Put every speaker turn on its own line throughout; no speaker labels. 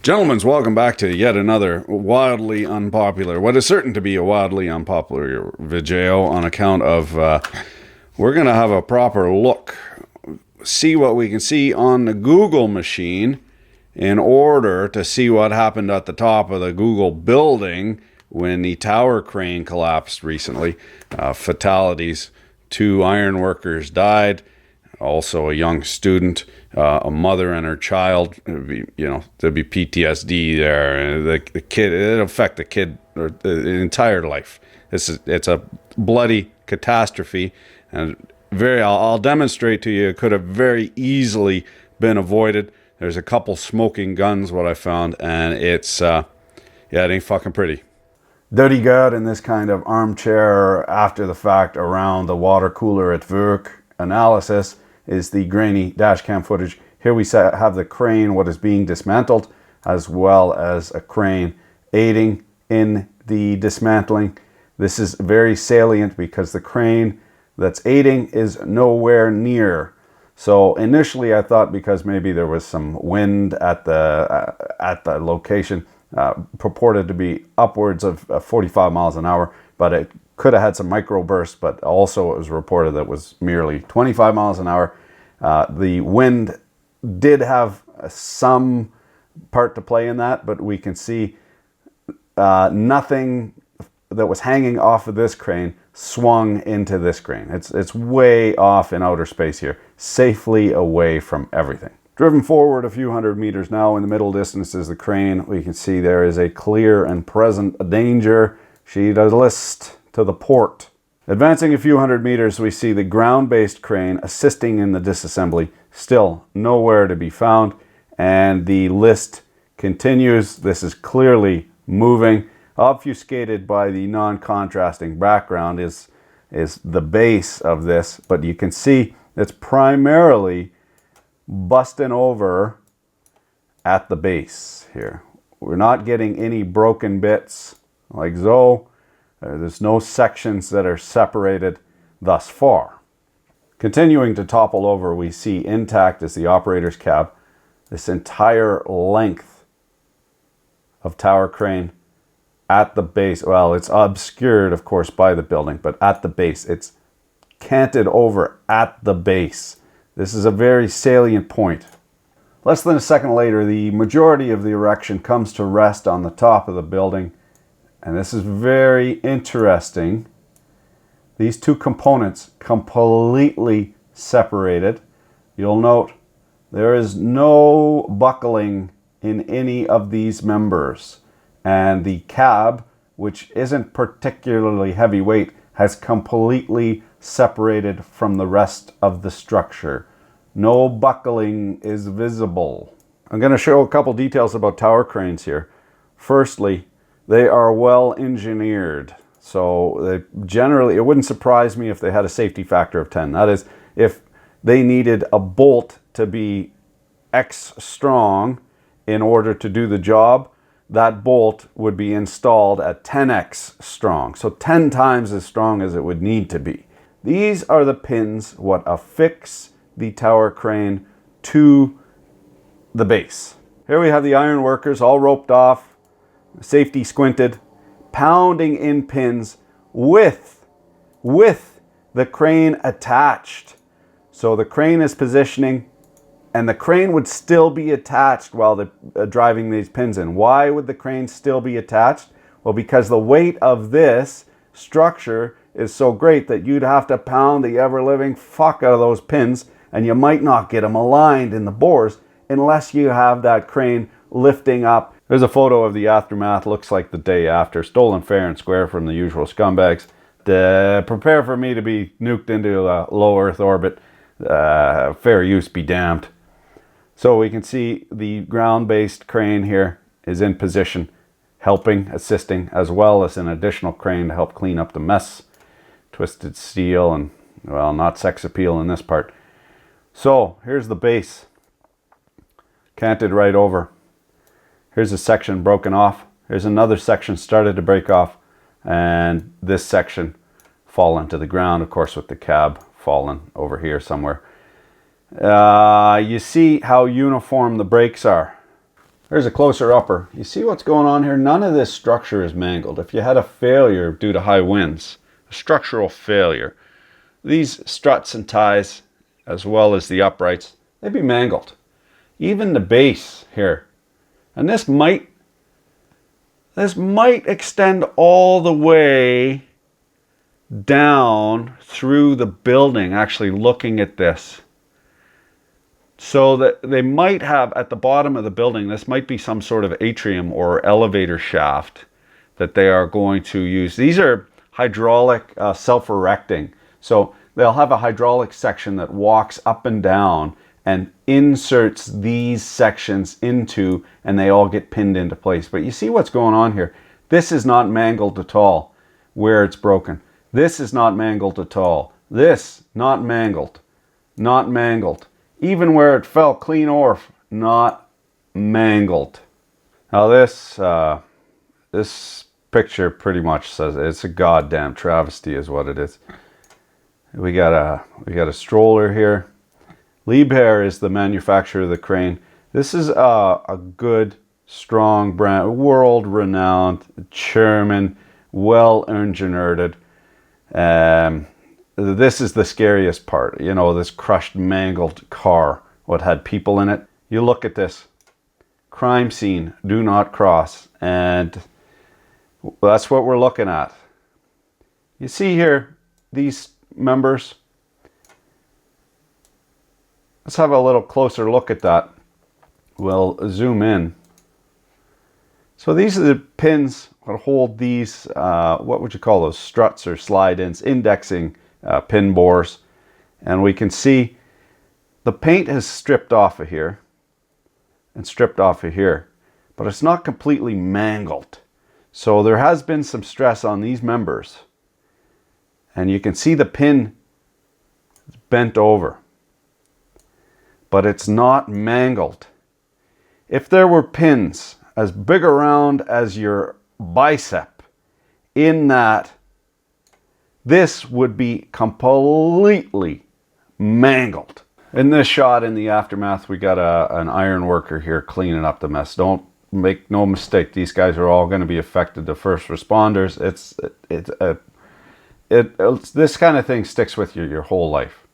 Gentlemen, welcome back to yet another wildly unpopular, what is certain to be a wildly unpopular video on account of we're going to have a proper look, see what we can see on the Google machine in order to see what happened at the top of the Google building when the tower crane collapsed recently. Fatalities, 2 iron workers died, also a young student, a mother and her child. There'd be PTSD there. The kid, it'll affect the kid or the entire life. It's a bloody catastrophe, and I'll demonstrate to you. It could have very easily been avoided. There's a couple smoking guns, what I found, and it ain't fucking pretty. Dirty God in this kind of armchair after the fact around the water cooler at work analysis is the grainy dash cam footage. Here we have the crane, what is being dismantled, as well as a crane aiding in the dismantling. This is very salient because the crane that's aiding is nowhere near. So initially I thought because maybe there was some wind at the location, purported to be upwards of 45 miles an hour, but it could have had some microbursts, but also it was reported that it was merely 25 miles an hour. The wind did have some part to play in that, but we can see nothing that was hanging off of this crane swung into this crane. It's way off in outer space here, safely away from everything. Driven forward a few hundred meters now, in the middle distance is the crane. We can see there is a clear and present danger. She does list to the port. Advancing a few hundred meters, we see the ground-based crane assisting in the disassembly, still nowhere to be found, and the list continues. This is clearly moving. Obfuscated by the non-contrasting background is the base of this, but you can see it's primarily busting over at the base here. We're not getting any broken bits like so. There's no sections that are separated thus far. Continuing to topple over, we see intact is the operator's cab. This entire length of tower crane at the base. Well, it's obscured, of course, by the building, but at the base, it's canted over at the base. This is a very salient point. Less than a second later, the majority of the erection comes to rest on the top of the building. And this is very interesting. These two components completely separated. You'll note there is no buckling in any of these members. And the cab, which isn't particularly heavyweight, has completely separated from the rest of the structure. No buckling is visible. I'm going to show a couple details about tower cranes here. Firstly, they are well engineered. So generally, it wouldn't surprise me if they had a safety factor of 10. That is, if they needed a bolt to be X strong in order to do the job, that bolt would be installed at 10x strong. So 10 times as strong as it would need to be. These are the pins what affix the tower crane to the base. Here we have the iron workers all roped off, safety squinted, pounding in pins with the crane attached. So the crane is positioning and the crane would still be attached while they're driving these pins in. Why would the crane still be attached? Well, because the weight of this structure is so great that you'd have to pound the ever-living fuck out of those pins, and you might not get them aligned in the bores unless you have that crane lifting up. There's a photo of the aftermath. Looks like the day after. Stolen fair and square from the usual scumbags. Prepare for me to be nuked into a low Earth orbit. Fair use be damned. So we can see the ground-based crane here is in position, helping, assisting, as well as an additional crane to help clean up the mess. Twisted steel and, well, not sex appeal in this part. So here's the base. Canted right over. Here's a section broken off. Here's another section started to break off. And this section fallen to the ground, of course, with the cab fallen over here somewhere. You see how uniform the breaks are. There's a closer upper. You see what's going on here? None of this structure is mangled. If you had a failure due to high winds, a structural failure, these struts and ties, as well as the uprights, they'd be mangled. Even the base here. And this might extend all the way down through the building, actually looking at this. So that they might have at the bottom of the building, this might be some sort of atrium or elevator shaft that they are going to use. These are hydraulic self-erecting. So they'll have a hydraulic section that walks up and down and inserts these sections into, and they all get pinned into place. But you see what's going on here? This is not mangled at all where it's broken. This is not mangled at all. This, not mangled. Not mangled. Even where it fell clean off, not mangled. Now this picture pretty much says it. It's a goddamn travesty is what it is. We got a stroller here. Liebherr is the manufacturer of the crane. This is a good, strong brand, world-renowned, German, well-engineered. This is the scariest part, you know, this crushed, mangled car, what had people in it. You look at this, crime scene, do not cross, and that's what we're looking at. You see here, these members. Let's have a little closer look at that. We'll zoom in. So these are the pins that hold these, what would you call those, struts or slide-ins, indexing pin bores, and we can see the paint has stripped off of here and stripped off of here, but it's not completely mangled. So there has been some stress on these members, and you can see the pin bent over, but it's not mangled. If there were pins as big around as your bicep in that, this would be completely mangled. In this shot, in the aftermath, we got an iron worker here cleaning up the mess. Don't make no mistake, these guys are all going to be affected. The first responders. It's this kind of thing sticks with you your whole life.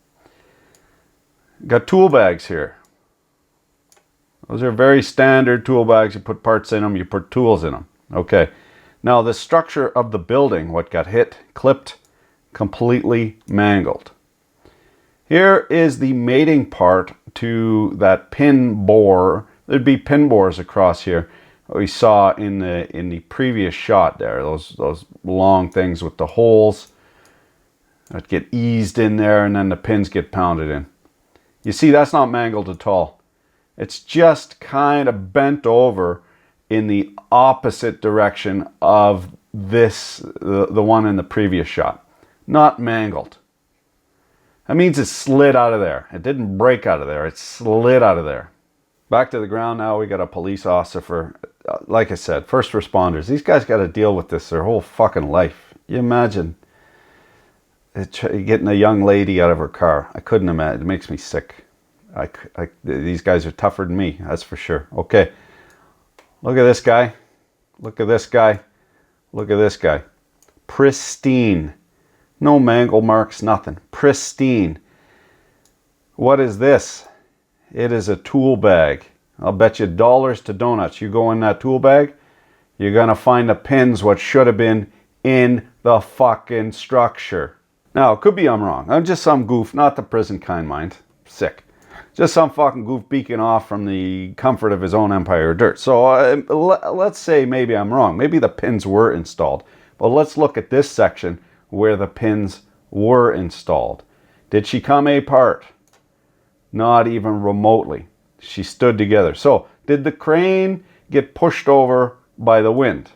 Got tool bags here. Those are very standard tool bags. You put parts in them, you put tools in them. Okay. Now the structure of the building, what got hit, clipped, completely mangled. Here is the mating part to that pin bore. There'd be pin bores across here. We saw in the previous shot there, those long things with the holes that get eased in there, and then the pins get pounded in. You see, that's not mangled at all. It's just kind of bent over in the opposite direction of this, the one in the previous shot. Not mangled. That means it slid out of there. It didn't break out of there. It slid out of there. Back to the ground now. We got a police officer. Like I said, first responders. These guys got to deal with this their whole fucking life. You imagine getting a young lady out of her car. I couldn't imagine. It makes me sick. These guys are tougher than me, that's for sure. Okay. Look at this guy. Look at this guy. Look at this guy. Pristine. No mangle marks, nothing. Pristine. What is this? It is a tool bag. I'll bet you dollars to donuts. You go in that tool bag, you're going to find the pins what should have been in the fucking structure. Now, it could be I'm wrong. I'm just some goof, not the prison kind, mind. Sick. Just some fucking goof beaking off from the comfort of his own empire of dirt. So let's say maybe I'm wrong. Maybe the pins were installed. But let's look at this section where the pins were installed. Did she come apart? Not even remotely. She stood together. So did the crane get pushed over by the wind?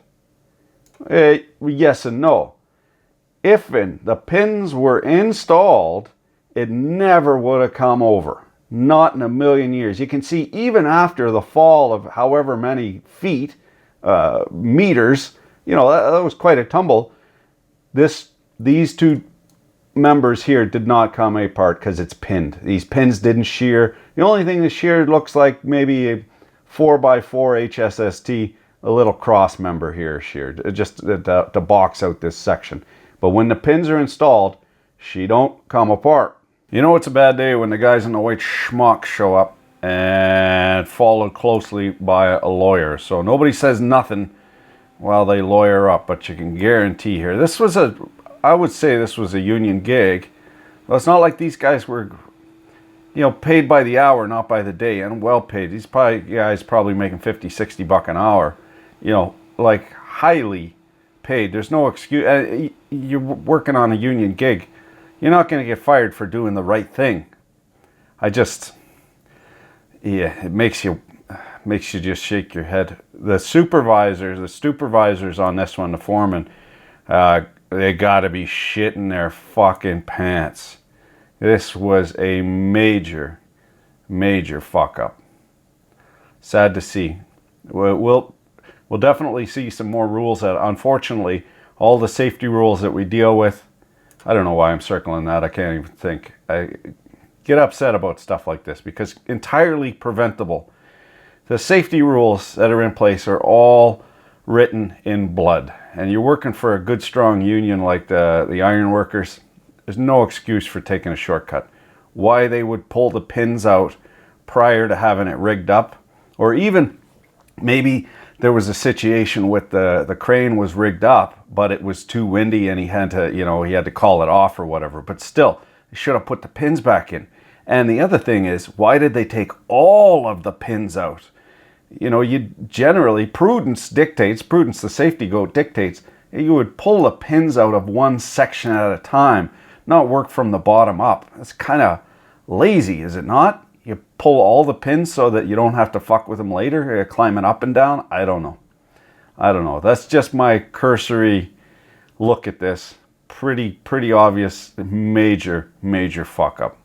Yes and no. If the pins were installed, it never would have come over. Not in a million years. You can see even after the fall of however many feet, meters, you know, that was quite a tumble. These two members here did not come apart because it's pinned. These pins didn't shear. The only thing that sheared looks like maybe 4x4 HSST, a little cross member here sheared, just to box out this section. But when the pins are installed, she don't come apart. You know it's a bad day when the guys in the white schmuck show up and followed closely by a lawyer. So nobody says nothing while they lawyer up, but you can guarantee here, I would say this was a union gig. Well, it's not like these guys were, you know, paid by the hour, not by the day, and well paid. These guys probably making 50, 60 bucks an hour, you know, like highly paid. There's no excuse. You're working on a union gig. You're not going to get fired for doing the right thing. It makes you just shake your head. The supervisors on this one, the foreman, they gotta be shitting their fucking pants. This was a major fuck up. Sad to see. We'll definitely see some more rules that, unfortunately, all the safety rules that we deal with, I don't know why I'm circling that, I can't even think. I get upset about stuff like this because entirely preventable. The safety rules that are in place are all written in blood, and you're working for a good strong union like the Ironworkers. There's no excuse for taking a shortcut. Why they would pull the pins out prior to having it rigged up, or even maybe there was a situation with the crane was rigged up but it was too windy and he had to call it off or whatever, but still they should have put the pins back in. And the other thing is, why did they take all of the pins out? You know, you generally, prudence, the safety goat dictates, you would pull the pins out of one section at a time, not work from the bottom up. That's kind of lazy, is it not? You pull all the pins so that you don't have to fuck with them later, climbing up and down. I don't know. That's just my cursory look at this. Pretty obvious, major fuck up.